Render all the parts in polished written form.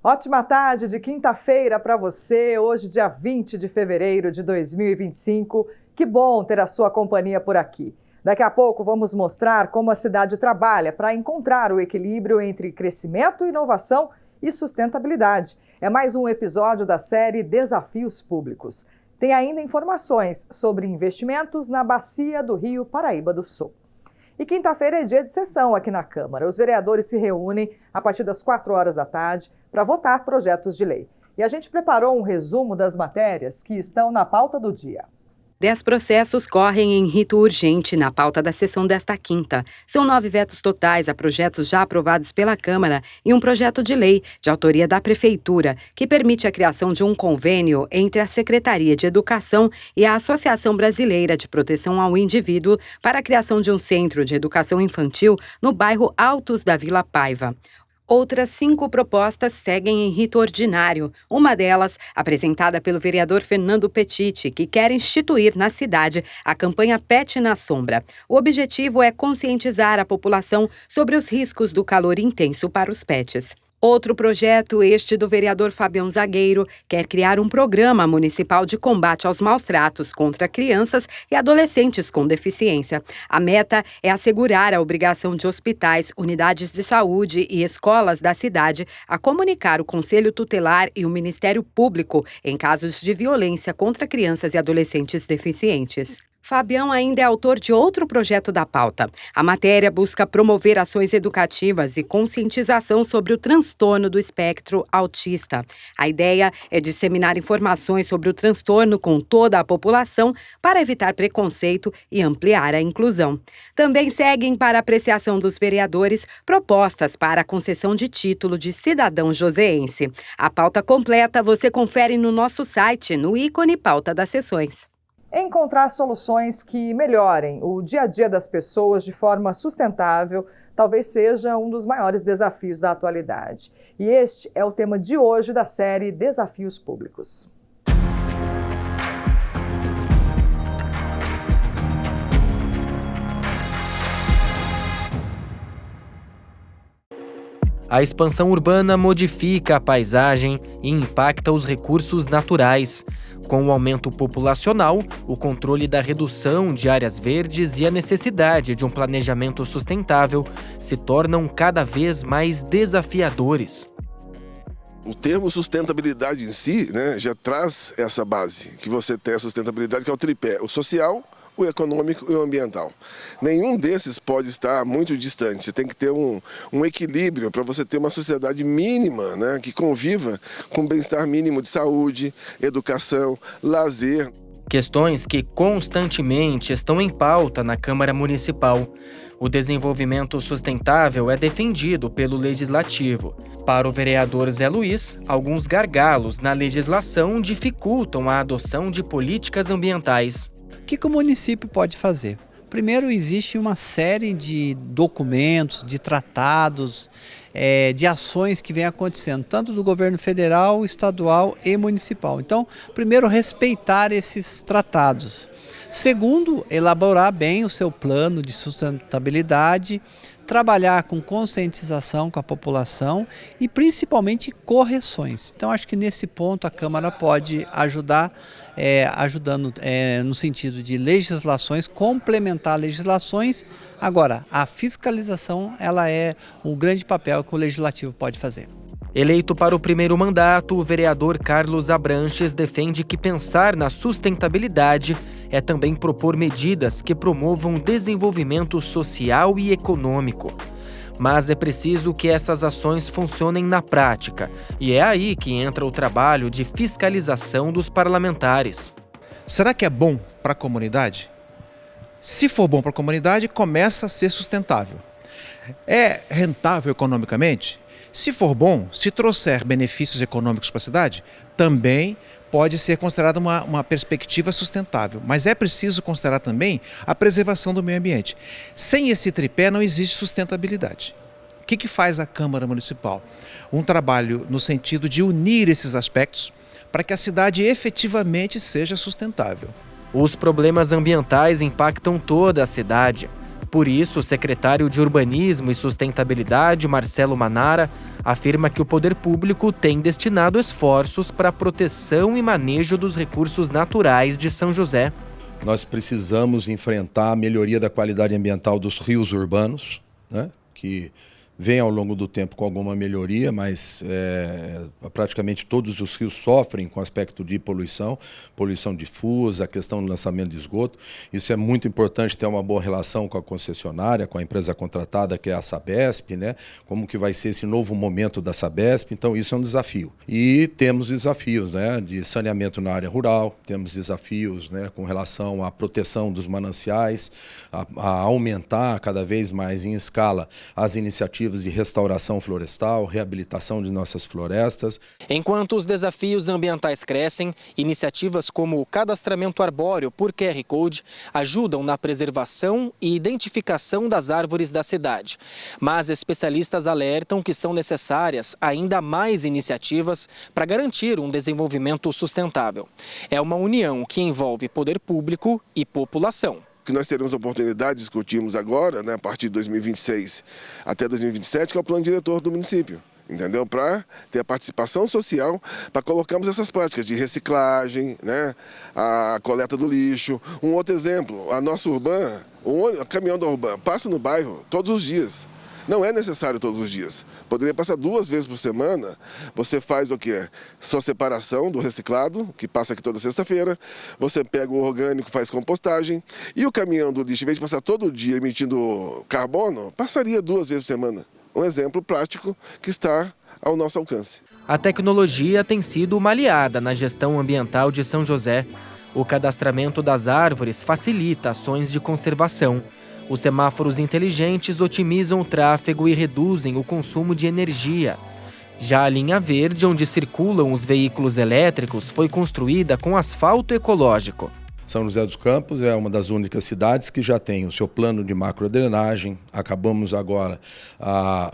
Ótima tarde de quinta-feira para você, hoje dia 20 de fevereiro de 2025. Que bom ter a sua companhia por aqui. Daqui a pouco vamos mostrar como a cidade trabalha para encontrar o equilíbrio entre crescimento, inovação e sustentabilidade. É mais um episódio da série Desafios Públicos. Tem ainda informações sobre investimentos na bacia do Rio Paraíba do Sul. E quinta-feira é dia de sessão aqui na Câmara. Os vereadores se reúnem a partir das 4 horas da tarde para votar projetos de lei. E a gente preparou um resumo das matérias que estão na pauta do dia. 10 processos correm em rito urgente na pauta da sessão desta quinta. São 9 vetos totais a projetos já aprovados pela Câmara e um projeto de lei de autoria da Prefeitura que permite a criação de um convênio entre a Secretaria de Educação e a Associação Brasileira de Proteção ao Indivíduo para a criação de um centro de educação infantil no bairro Altos da Vila Paiva. Outras 5 propostas seguem em rito ordinário. Uma delas, apresentada pelo vereador Fernando Petiti, que quer instituir na cidade a campanha Pet na Sombra. O objetivo é conscientizar a população sobre os riscos do calor intenso para os pets. Outro projeto, este do vereador Fabião Zagueiro, quer criar um programa municipal de combate aos maus-tratos contra crianças e adolescentes com deficiência. A meta é assegurar a obrigação de hospitais, unidades de saúde e escolas da cidade a comunicar o Conselho Tutelar e o Ministério Público em casos de violência contra crianças e adolescentes deficientes. Fabião ainda é autor de outro projeto da pauta. A matéria busca promover ações educativas e conscientização sobre o transtorno do espectro autista. A ideia é disseminar informações sobre o transtorno com toda a população para evitar preconceito e ampliar a inclusão. Também seguem para apreciação dos vereadores propostas para a concessão de título de cidadão joseense. A pauta completa você confere no nosso site, no ícone Pauta das Sessões. Encontrar soluções que melhorem o dia a dia das pessoas de forma sustentável talvez seja um dos maiores desafios da atualidade. E este é o tema de hoje da série Desafios Públicos. A expansão urbana modifica a paisagem e impacta os recursos naturais. Com o aumento populacional, o controle da redução de áreas verdes e a necessidade de um planejamento sustentável se tornam cada vez mais desafiadores. O termo sustentabilidade em si, já traz essa base, que você tem a sustentabilidade, que é o tripé, o social, o econômico e o ambiental. Nenhum desses pode estar muito distante. Você tem que ter um equilíbrio para você ter uma sociedade mínima, que conviva com bem-estar mínimo de saúde, educação, lazer. Questões que constantemente estão em pauta na Câmara Municipal. O desenvolvimento sustentável é defendido pelo Legislativo. Para o vereador Zé Luiz, alguns gargalos na legislação dificultam a adoção de políticas ambientais. O que o município pode fazer? Primeiro, existe uma série de documentos, de tratados, de ações que vem acontecendo, tanto do governo federal, estadual e municipal. Então, primeiro, respeitar esses tratados. Segundo, elaborar bem o seu plano de sustentabilidade, trabalhar com conscientização com a população e principalmente correções. Então acho que nesse ponto a Câmara pode ajudar, ajudando no sentido de legislações, complementar legislações. Agora, a fiscalização ela é um grande papel que o Legislativo pode fazer. Eleito para o primeiro mandato, o vereador Carlos Abranches defende que pensar na sustentabilidade é também propor medidas que promovam o desenvolvimento social e econômico. Mas é preciso que essas ações funcionem na prática, e é aí que entra o trabalho de fiscalização dos parlamentares. Será que é bom para a comunidade? Se for bom para a comunidade, começa a ser sustentável. É rentável economicamente? Se for bom, se trouxer benefícios econômicos para a cidade, também pode ser considerada uma perspectiva sustentável. Mas é preciso considerar também a preservação do meio ambiente. Sem esse tripé não existe sustentabilidade. O que faz a Câmara Municipal? Um trabalho no sentido de unir esses aspectos para que a cidade efetivamente seja sustentável. Os problemas ambientais impactam toda a cidade. Por isso, o secretário de Urbanismo e Sustentabilidade, Marcelo Manara, afirma que o poder público tem destinado esforços para a proteção e manejo dos recursos naturais de São José. Nós precisamos enfrentar a melhoria da qualidade ambiental dos rios urbanos, né, que vem ao longo do tempo com alguma melhoria, mas praticamente todos os rios sofrem com o aspecto de poluição difusa, a questão do lançamento de esgoto. Isso é muito importante, ter uma boa relação com a concessionária, com a empresa contratada, que é a Sabesp, né? Como que vai ser esse novo momento da Sabesp. Então isso é um desafio. E temos desafios, né, de saneamento na área rural, temos desafios, né, com relação à proteção dos mananciais, a aumentar cada vez mais em escala as iniciativas de restauração florestal, reabilitação de nossas florestas. Enquanto os desafios ambientais crescem, iniciativas como o cadastramento arbóreo por QR Code ajudam na preservação e identificação das árvores da cidade. Mas especialistas alertam que são necessárias ainda mais iniciativas para garantir um desenvolvimento sustentável. É uma união que envolve poder público e população. Que nós teremos a oportunidade de discutirmos agora, né, a partir de 2026 até 2027, que é o plano diretor do município, entendeu? Para ter a participação social, para colocarmos essas práticas de reciclagem, né, a coleta do lixo. Um outro exemplo, a nossa Urban, o caminhão da Urban passa no bairro todos os dias. Não é necessário todos os dias. Poderia passar 2 vezes por semana. Você faz o quê? Sua separação do reciclado, que passa aqui toda sexta-feira. Você pega o orgânico, faz compostagem. E o caminhão do lixo, em vez de passar todo dia emitindo carbono, passaria 2 vezes por semana. Um exemplo prático que está ao nosso alcance. A tecnologia tem sido uma aliada na gestão ambiental de São José. O cadastramento das árvores facilita ações de conservação. Os semáforos inteligentes otimizam o tráfego e reduzem o consumo de energia. Já a linha verde, onde circulam os veículos elétricos, foi construída com asfalto ecológico. São José dos Campos é uma das únicas cidades que já tem o seu plano de macrodrenagem. Acabamos agora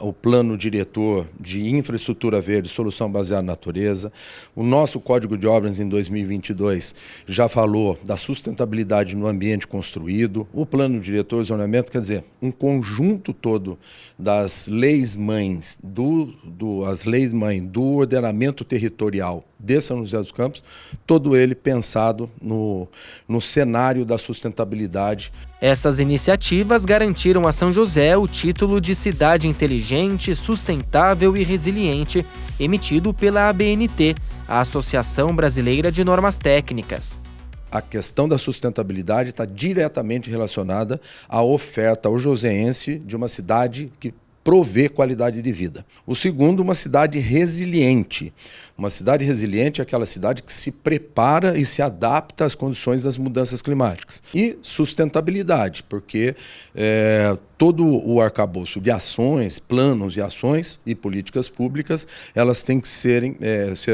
o plano diretor de infraestrutura verde, solução baseada na natureza. O nosso Código de Obras em 2022 já falou da sustentabilidade no ambiente construído. O plano diretor de zoneamento, quer dizer, um conjunto todo das leis mães do ordenamento territorial de São José dos Campos, todo ele pensado no cenário da sustentabilidade. Essas iniciativas garantiram a São José o título de cidade inteligente, sustentável e resiliente, emitido pela ABNT, a Associação Brasileira de Normas Técnicas. A questão da sustentabilidade está diretamente relacionada à oferta ao joseense de uma cidade que provê qualidade de vida. O segundo, uma cidade resiliente. Uma cidade resiliente é aquela cidade que se prepara e se adapta às condições das mudanças climáticas. E sustentabilidade, porque todo o arcabouço de ações, planos de ações e políticas públicas, elas têm que ser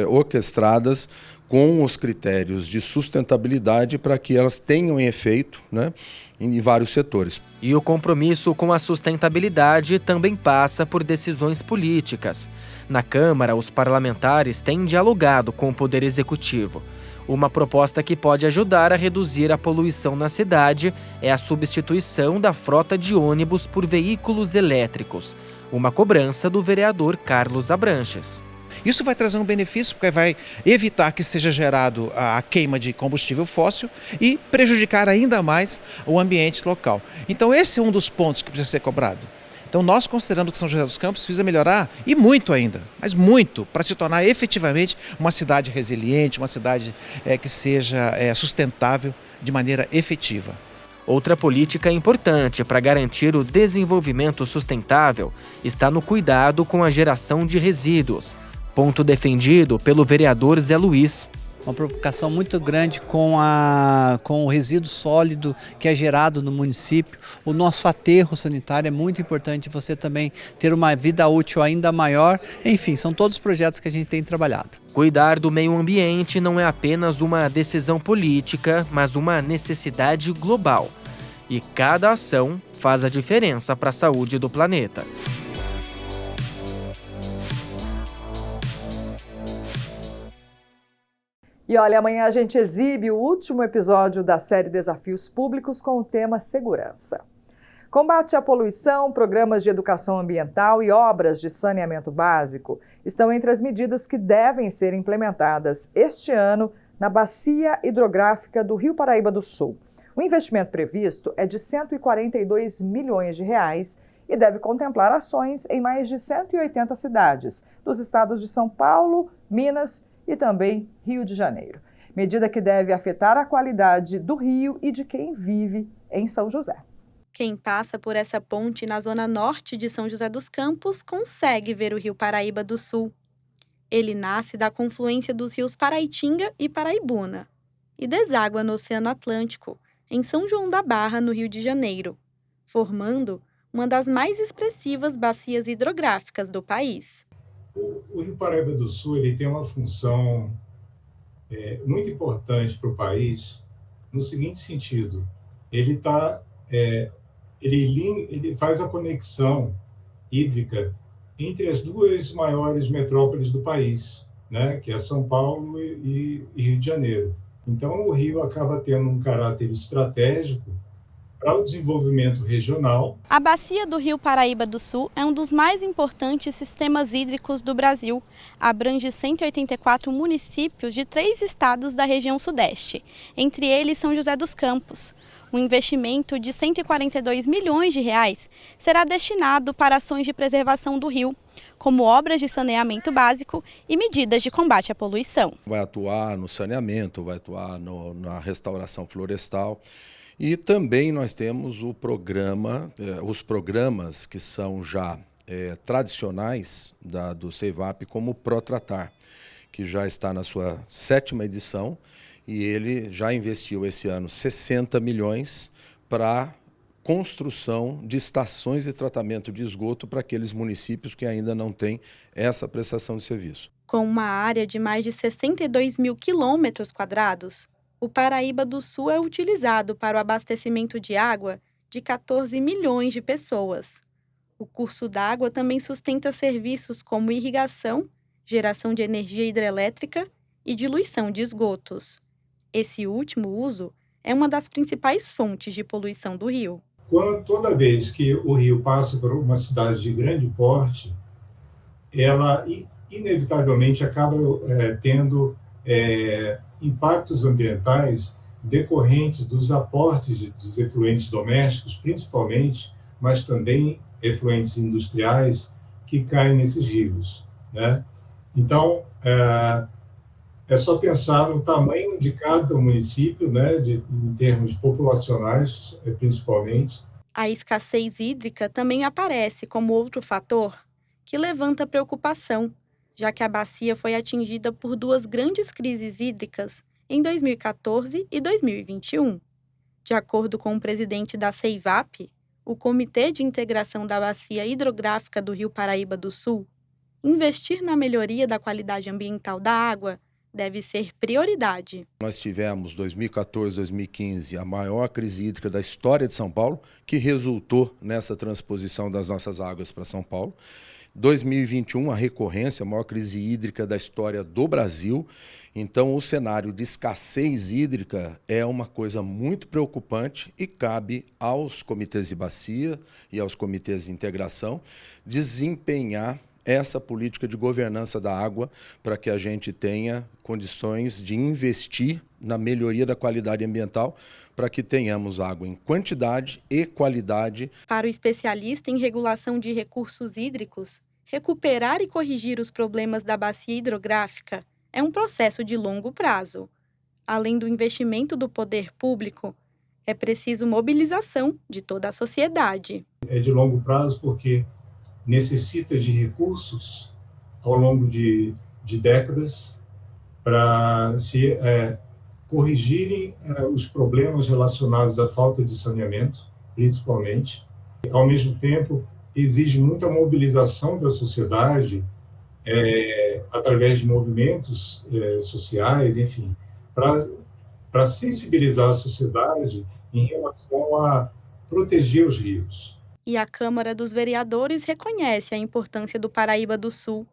orquestradas com os critérios de sustentabilidade para que elas tenham efeito, né, em vários setores. E o compromisso com a sustentabilidade também passa por decisões políticas. Na Câmara, os parlamentares têm dialogado com o Poder Executivo. Uma proposta que pode ajudar a reduzir a poluição na cidade é a substituição da frota de ônibus por veículos elétricos, uma cobrança do vereador Carlos Abranches. Isso vai trazer um benefício porque vai evitar que seja gerado a queima de combustível fóssil e prejudicar ainda mais o ambiente local. Então esse é um dos pontos que precisa ser cobrado. Então nós consideramos que São José dos Campos precisa melhorar, e muito ainda, mas muito, para se tornar efetivamente uma cidade resiliente, uma cidade que seja sustentável de maneira efetiva. Outra política importante para garantir o desenvolvimento sustentável está no cuidado com a geração de resíduos. Ponto defendido pelo vereador Zé Luiz. Uma preocupação muito grande com o resíduo sólido que é gerado no município. O nosso aterro sanitário é muito importante, você também ter uma vida útil ainda maior. Enfim, são todos os projetos que a gente tem trabalhado. Cuidar do meio ambiente não é apenas uma decisão política, mas uma necessidade global. E cada ação faz a diferença para a saúde do planeta. E olha, amanhã a gente exibe o último episódio da série Desafios Públicos com o tema segurança. Combate à poluição, programas de educação ambiental e obras de saneamento básico estão entre as medidas que devem ser implementadas este ano na bacia hidrográfica do Rio Paraíba do Sul. O investimento previsto é de R$ 142 milhões e deve contemplar ações em mais de 180 cidades dos estados de São Paulo, Minas e também Rio de Janeiro. Medida que deve afetar a qualidade do rio e de quem vive em São José. Quem passa por essa ponte na zona norte de São José dos Campos consegue ver o Rio Paraíba do Sul. Ele nasce da confluência dos rios Paraitinga e Paraibuna e deságua no Oceano Atlântico, em São João da Barra, no Rio de Janeiro, formando uma das mais expressivas bacias hidrográficas do país. O Rio Paraíba do Sul ele tem uma função muito importante para o país no seguinte sentido: ele faz a conexão hídrica entre as duas maiores metrópoles do país, né, que é São Paulo e Rio de Janeiro. Então, o rio acaba tendo um caráter estratégico para o desenvolvimento regional. A bacia do Rio Paraíba do Sul é um dos mais importantes sistemas hídricos do Brasil. Abrange 184 municípios de 3 estados da região sudeste, entre eles São José dos Campos. Um investimento de R$ 142 milhões será destinado para ações de preservação do rio, como obras de saneamento básico e medidas de combate à poluição. Vai atuar no saneamento, vai atuar na restauração florestal. E também nós temos os programas que são já tradicionais do CEVAP, como o Protratar, que já está na sua 7ª edição, e ele já investiu esse ano 60 milhões para construção de estações de tratamento de esgoto para aqueles municípios que ainda não têm essa prestação de serviço. Com uma área de mais de 62 mil quilômetros quadrados, o Paraíba do Sul é utilizado para o abastecimento de água de 14 milhões de pessoas. O curso d'água também sustenta serviços como irrigação, geração de energia hidrelétrica e diluição de esgotos. Esse último uso é uma das principais fontes de poluição do rio. Toda vez que o rio passa por uma cidade de grande porte, ela inevitavelmente acaba tendo impactos ambientais decorrentes dos aportes dos efluentes domésticos, principalmente, mas também efluentes industriais que caem nesses rios, né? Então, é só pensar no tamanho de cada município, né, em termos populacionais, principalmente. A escassez hídrica também aparece como outro fator que levanta preocupação, já que a bacia foi atingida por 2 grandes crises hídricas em 2014 e 2021. De acordo com o presidente da CEIVAP, o Comitê de Integração da Bacia Hidrográfica do Rio Paraíba do Sul, investir na melhoria da qualidade ambiental da água deve ser prioridade. Nós tivemos, 2014, 2015, a maior crise hídrica da história de São Paulo, que resultou nessa transposição das nossas águas para São Paulo. 2021, a recorrência, a maior crise hídrica da história do Brasil. Então, o cenário de escassez hídrica é uma coisa muito preocupante e cabe aos comitês de bacia e aos comitês de integração desempenhar essa política de governança da água para que a gente tenha condições de investir na melhoria da qualidade ambiental para que tenhamos água em quantidade e qualidade. Para o especialista em regulação de recursos hídricos, recuperar e corrigir os problemas da bacia hidrográfica é um processo de longo prazo. Além do investimento do poder público, é preciso mobilização de toda a sociedade. É de longo prazo porque necessita de recursos ao longo de décadas para se corrigirem os problemas relacionados à falta de saneamento, principalmente. Ao mesmo tempo, exige muita mobilização da sociedade através de movimentos sociais, enfim, para sensibilizar a sociedade em relação a proteger os rios. E a Câmara dos Vereadores reconhece a importância do Paraíba do Sul.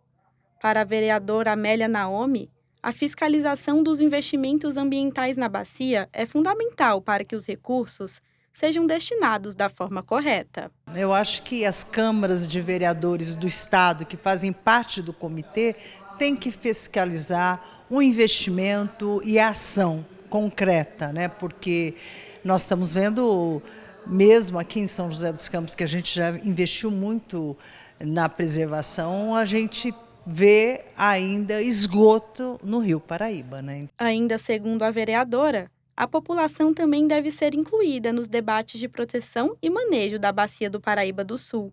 Para a vereadora Amélia Naomi, a fiscalização dos investimentos ambientais na bacia é fundamental para que os recursos sejam destinados da forma correta. Eu acho que as câmaras de vereadores do Estado, que fazem parte do comitê, têm que fiscalizar o investimento e a ação concreta, né? Porque nós estamos vendo, mesmo aqui em São José dos Campos, que a gente já investiu muito na preservação, a gente vê ainda esgoto no Rio Paraíba, né? Ainda segundo a vereadora, a população também deve ser incluída nos debates de proteção e manejo da Bacia do Paraíba do Sul.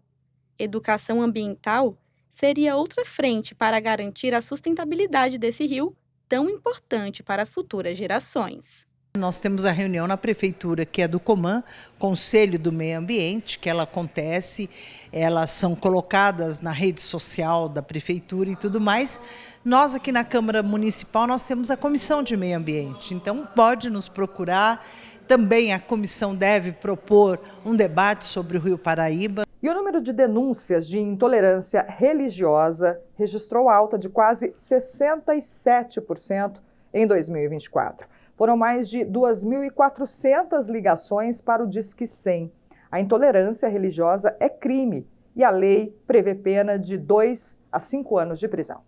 Educação ambiental seria outra frente para garantir a sustentabilidade desse rio, tão importante para as futuras gerações. Nós temos a reunião na prefeitura, que é do COMAN, Conselho do Meio Ambiente, que ela acontece, elas são colocadas na rede social da prefeitura e tudo mais. Nós aqui na Câmara Municipal, nós temos a Comissão de Meio Ambiente, então pode nos procurar. Também a comissão deve propor um debate sobre o Rio Paraíba. E o número de denúncias de intolerância religiosa registrou alta de quase 67% em 2024. Foram mais de 2.400 ligações para o Disque 100. A intolerância religiosa é crime e a lei prevê pena de 2 a 5 anos de prisão.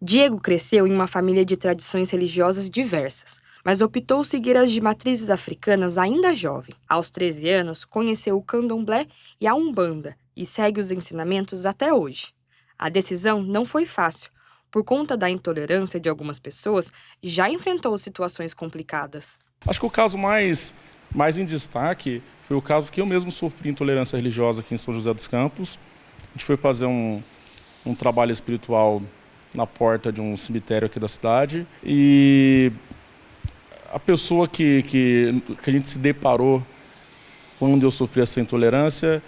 Diego cresceu em uma família de tradições religiosas diversas, mas optou seguir as de matrizes africanas ainda jovem. Aos 13 anos, conheceu o candomblé e a umbanda e segue os ensinamentos até hoje. A decisão não foi fácil. Por conta da intolerância de algumas pessoas, já enfrentou situações complicadas. Acho que o caso mais em destaque foi o caso que eu mesmo sofri intolerância religiosa aqui em São José dos Campos. A gente foi fazer um trabalho espiritual na porta de um cemitério aqui da cidade e a pessoa que a gente se deparou quando eu sofri essa intolerância,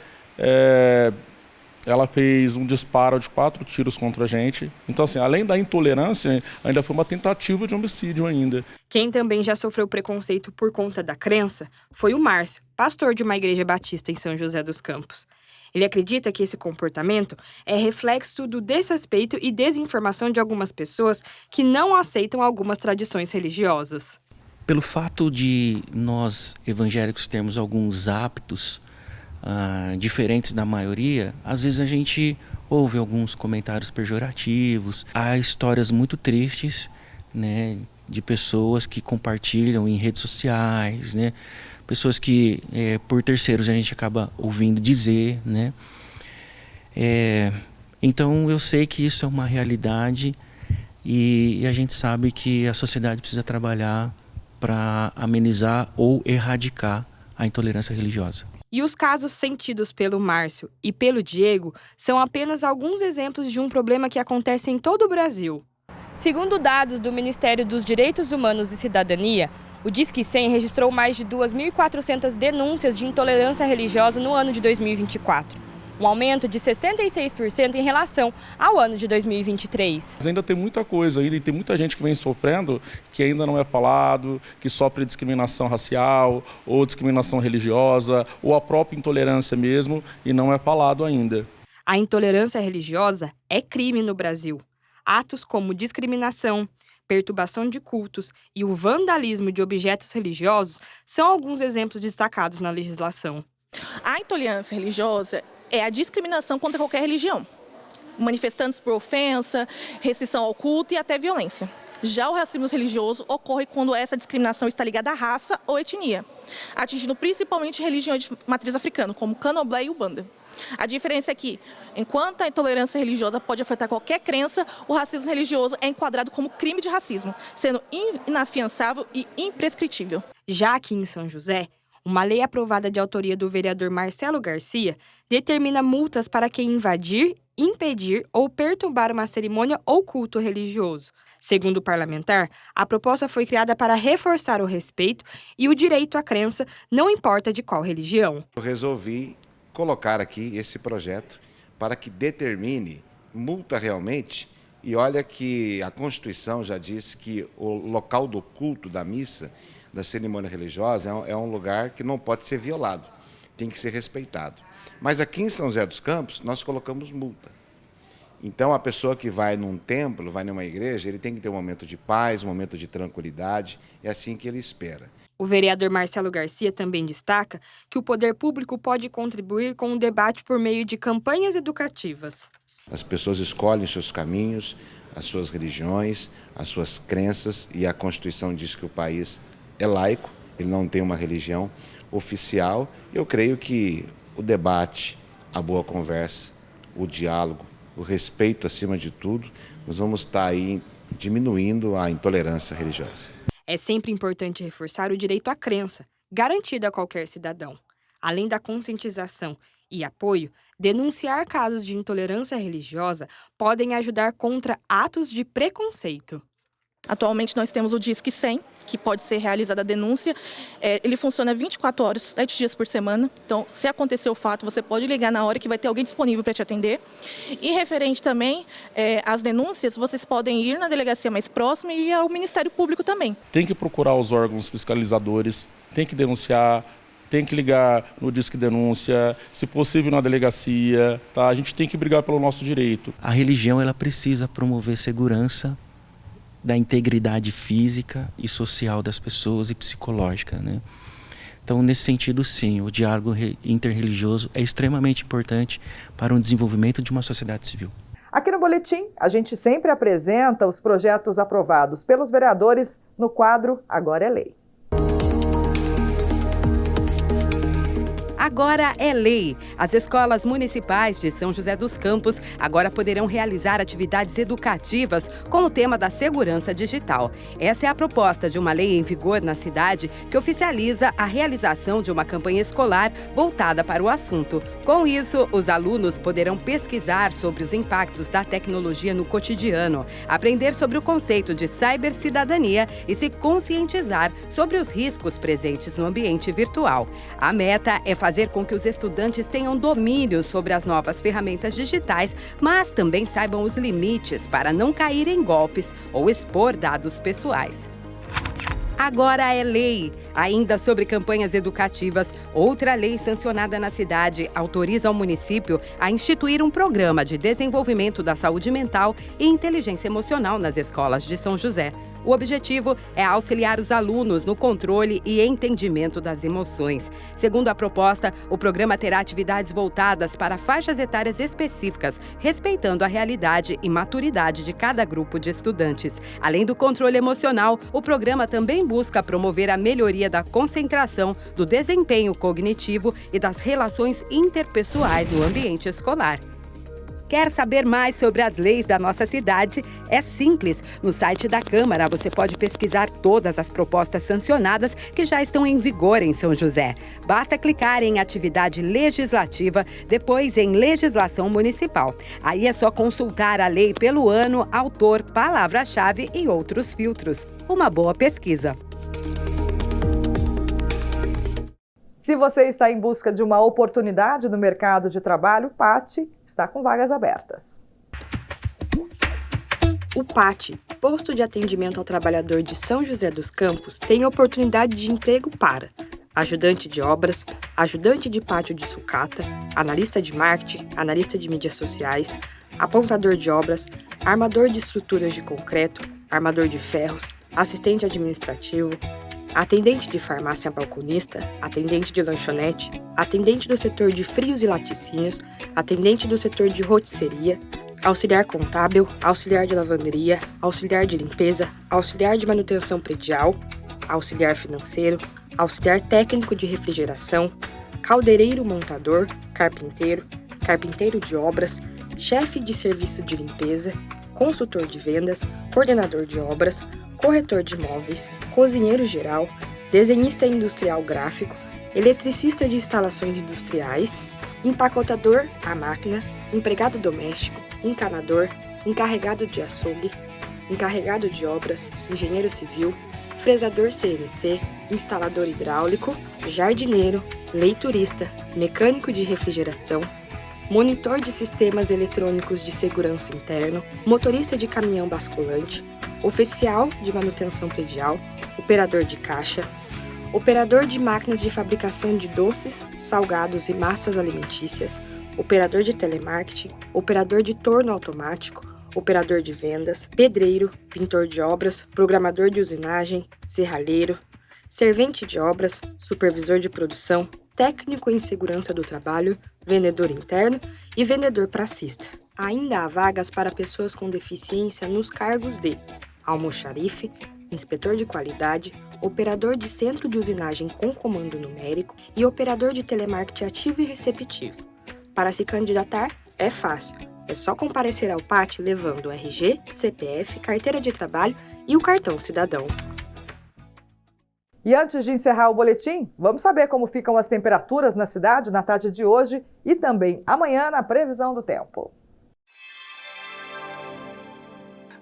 ela fez um disparo de 4 tiros contra a gente. Então, assim, além da intolerância, ainda foi uma tentativa de homicídio ainda. Quem também já sofreu preconceito por conta da crença foi o Márcio, pastor de uma igreja batista em São José dos Campos. Ele acredita que esse comportamento é reflexo do desrespeito e desinformação de algumas pessoas que não aceitam algumas tradições religiosas. Pelo fato de nós evangélicos termos alguns hábitos diferentes da maioria, às vezes a gente ouve alguns comentários pejorativos, há histórias muito tristes, né, de pessoas que compartilham em redes sociais, né, pessoas que por terceiros a gente acaba ouvindo dizer, né. Então eu sei que isso é uma realidade e a gente sabe que a sociedade precisa trabalhar para amenizar ou erradicar a intolerância religiosa. E os casos sentidos pelo Márcio e pelo Diego são apenas alguns exemplos de um problema que acontece em todo o Brasil. Segundo dados do Ministério dos Direitos Humanos e Cidadania, o Disque 100 registrou mais de 2.400 denúncias de intolerância religiosa no ano de 2024. Um aumento de 66% em relação ao ano de 2023. Mas ainda tem muita coisa, ainda tem muita gente que vem sofrendo que ainda não é falado, que sofre discriminação racial ou discriminação religiosa ou a própria intolerância mesmo e não é falado ainda. A intolerância religiosa é crime no Brasil. Atos como discriminação, perturbação de cultos e o vandalismo de objetos religiosos são alguns exemplos destacados na legislação. A intolerância religiosa é a discriminação contra qualquer religião, manifestando-se por ofensa, restrição ao culto e até violência. Já o racismo religioso ocorre quando essa discriminação está ligada à raça ou etnia, atingindo principalmente religiões de matriz africana, como candomblé e umbanda. A diferença é que, enquanto a intolerância religiosa pode afetar qualquer crença, o racismo religioso é enquadrado como crime de racismo, sendo inafiançável e imprescritível. Já aqui em São José, uma lei aprovada de autoria do vereador Marcelo Garcia determina multas para quem invadir, impedir ou perturbar uma cerimônia ou culto religioso. Segundo o parlamentar, a proposta foi criada para reforçar o respeito e o direito à crença, não importa de qual religião. Eu resolvi colocar aqui esse projeto para que determine multa realmente, e olha que a Constituição já diz que o local do culto, da missa, da cerimônia religiosa é um lugar que não pode ser violado, tem que ser respeitado. Mas aqui em São José dos Campos nós colocamos multa. Então, a pessoa que vai num templo, vai numa igreja, ele tem que ter um momento de paz, um momento de tranquilidade, é assim que ele espera. O vereador Marcelo Garcia também destaca que o poder público pode contribuir com o debate por meio de campanhas educativas. As pessoas escolhem seus caminhos, as suas religiões, as suas crenças, e a Constituição diz que o país é laico, ele não tem uma religião oficial. Eu creio que o debate, a boa conversa, o diálogo, o respeito acima de tudo, nós vamos estar aí diminuindo a intolerância religiosa. É sempre importante reforçar o direito à crença, garantido a qualquer cidadão. Além da conscientização e apoio, denunciar casos de intolerância religiosa podem ajudar contra atos de preconceito. Atualmente nós temos o Disque 100, que pode ser realizada a denúncia. Ele funciona 24 horas, 7 dias por semana. Então, se acontecer o fato, você pode ligar na hora que vai ter alguém disponível para te atender. E referente também às denúncias, vocês podem ir na delegacia mais próxima e ao Ministério Público também. Tem que procurar os órgãos fiscalizadores, tem que denunciar, tem que ligar no Disque Denúncia, se possível na delegacia, tá? A gente tem que brigar pelo nosso direito. A religião ela precisa promover segurança da integridade física e social das pessoas e psicológica, né? Então, nesse sentido, sim, o diálogo interreligioso é extremamente importante para o desenvolvimento de uma sociedade civil. Aqui no Boletim, a gente sempre apresenta os projetos aprovados pelos vereadores no quadro Agora é Lei. Agora é lei. As escolas municipais de São José dos Campos agora poderão realizar atividades educativas com o tema da segurança digital. Essa é a proposta de uma lei em vigor na cidade que oficializa a realização de uma campanha escolar voltada para o assunto. Com isso, os alunos poderão pesquisar sobre os impactos da tecnologia no cotidiano, aprender sobre o conceito de cibercidadania e se conscientizar sobre os riscos presentes no ambiente virtual. A meta é fazer com que os estudantes tenham domínio sobre as novas ferramentas digitais, mas também saibam os limites para não cair em golpes ou expor dados pessoais. Agora é lei. Ainda sobre campanhas educativas, outra lei sancionada na cidade autoriza o município a instituir um programa de desenvolvimento da saúde mental e inteligência emocional nas escolas de São José. O objetivo é auxiliar os alunos no controle e entendimento das emoções. Segundo a proposta, o programa terá atividades voltadas para faixas etárias específicas, respeitando a realidade e maturidade de cada grupo de estudantes. Além do controle emocional, o programa também busca promover a melhoria da concentração, do desempenho cognitivo e das relações interpessoais no ambiente escolar. Quer saber mais sobre as leis da nossa cidade? É simples. No site da Câmara você pode pesquisar todas as propostas sancionadas que já estão em vigor em São José. Basta clicar em Atividade Legislativa, depois em Legislação Municipal. Aí é só consultar a lei pelo ano, autor, palavra-chave e outros filtros. Uma boa pesquisa. Se você está em busca de uma oportunidade no mercado de trabalho, PAT está com vagas abertas. O PAT, Posto de Atendimento ao Trabalhador de São José dos Campos, tem oportunidade de emprego para ajudante de obras, ajudante de pátio de sucata, analista de marketing, analista de mídias sociais, apontador de obras, armador de estruturas de concreto, armador de ferros, assistente administrativo, atendente de farmácia balconista, atendente de lanchonete, atendente do setor de frios e laticínios, atendente do setor de rotisseria, auxiliar contábil, auxiliar de lavanderia, auxiliar de limpeza, auxiliar de manutenção predial, auxiliar financeiro, auxiliar técnico de refrigeração, caldeireiro montador, carpinteiro, carpinteiro de obras, chefe de serviço de limpeza, consultor de vendas, coordenador de obras, corretor de imóveis, cozinheiro geral, desenhista industrial gráfico, eletricista de instalações industriais, empacotador à máquina, empregado doméstico, encanador, encarregado de açougue, encarregado de obras, engenheiro civil, fresador CNC, instalador hidráulico, jardineiro, leiturista, mecânico de refrigeração, monitor de sistemas eletrônicos de segurança interno, motorista de caminhão basculante, oficial de manutenção predial, operador de caixa, operador de máquinas de fabricação de doces, salgados e massas alimentícias, operador de telemarketing, operador de torno automático, operador de vendas, pedreiro, pintor de obras, programador de usinagem, serralheiro, servente de obras, supervisor de produção, técnico em segurança do trabalho, vendedor interno e vendedor pracista. Ainda há vagas para pessoas com deficiência nos cargos de almoxarife, inspetor de qualidade, operador de centro de usinagem com comando numérico e operador de telemarketing ativo e receptivo. Para se candidatar, é fácil. É só comparecer ao PAT levando o RG, CPF, carteira de trabalho e o cartão cidadão. E antes de encerrar o boletim, vamos saber como ficam as temperaturas na cidade na tarde de hoje e também amanhã na previsão do tempo.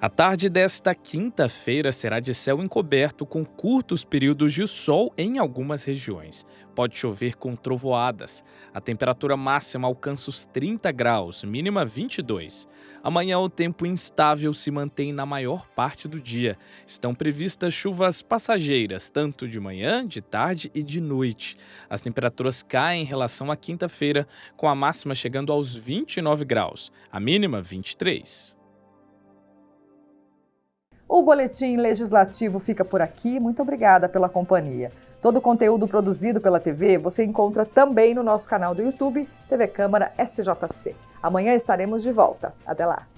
A tarde desta quinta-feira será de céu encoberto com curtos períodos de sol em algumas regiões. Pode chover com trovoadas. A temperatura máxima alcança os 30 graus, mínima 22. Amanhã o tempo instável se mantém na maior parte do dia. Estão previstas chuvas passageiras, tanto de manhã, de tarde e de noite. As temperaturas caem em relação à quinta-feira, com a máxima chegando aos 29 graus, a mínima 23. O Boletim Legislativo fica por aqui. Muito obrigada pela companhia. Todo o conteúdo produzido pela TV você encontra também no nosso canal do YouTube, TV Câmara SJC. Amanhã estaremos de volta. Até lá!